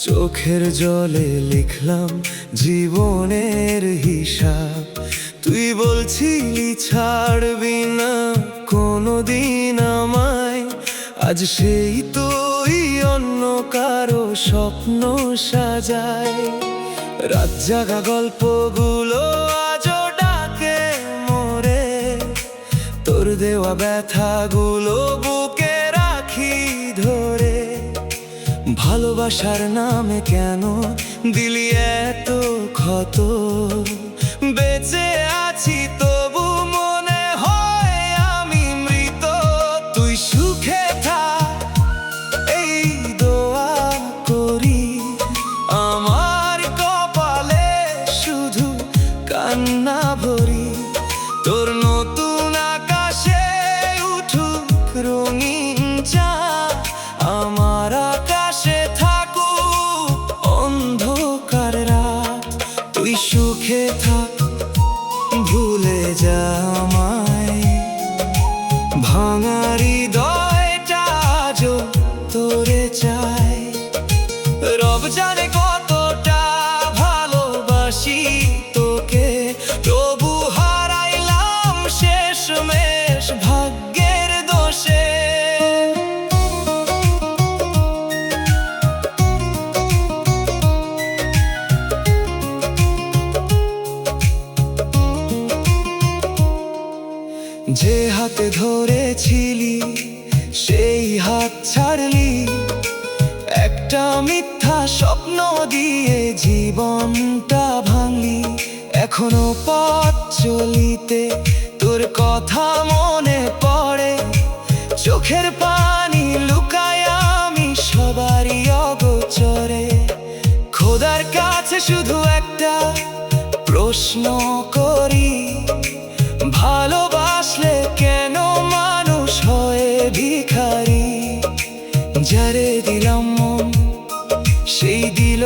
চোখের জলে লিখলাম জীবনের হিসাব। তুই বলছিলি ছাড়বি না কোনোদিন আমায়, আজ সেই তুই অন্য কারো স্বপ্ন সাজায়। রাত জাগা গল্পগুলো আজও ডাকে মোরে, তোর দেওয়া ব্যথাগুলো বুকে রাখি ধরে। ভালোবাসার নামে কেন দিলি এত ক্ষত, বেঁচে আছি তবু মনে হয় আমি মৃত। তুই সুখে থাক এই দোয়া করি, আমার কপালে শুধু কান্না ভরি। তোর নতুন আকাশে উঠুক রঙিন চাঁদ, আমার আকাশে থাকুক অন্ধকার রাত। তুই সুখে থাক, ভুলে যা আমায়, ভাঙা হৃদয়টা আজও তোরে চায়। রব জানে কতটা ভালোবাসি তোকে, তবু হারাইলাম শেষমেশ ভাগ্যের দোষে। যে হাতে ধরেছিলি সেই হাত ছাড়লি, একটা মিথ্যা স্বপ্ন দিয়ে জীবনটা ভাঙলি। এখনো পথ চলিতে তোর কথা মনে পড়ে, চোখের পানি লুকায় আমি সবারই অগোচরে। খোদার কাছে শুধু একটা প্রশ্ন করি, ভালোবাসলে কেন মানুষ হয় ভিখারি? যারে দিলাম মন সেই দিল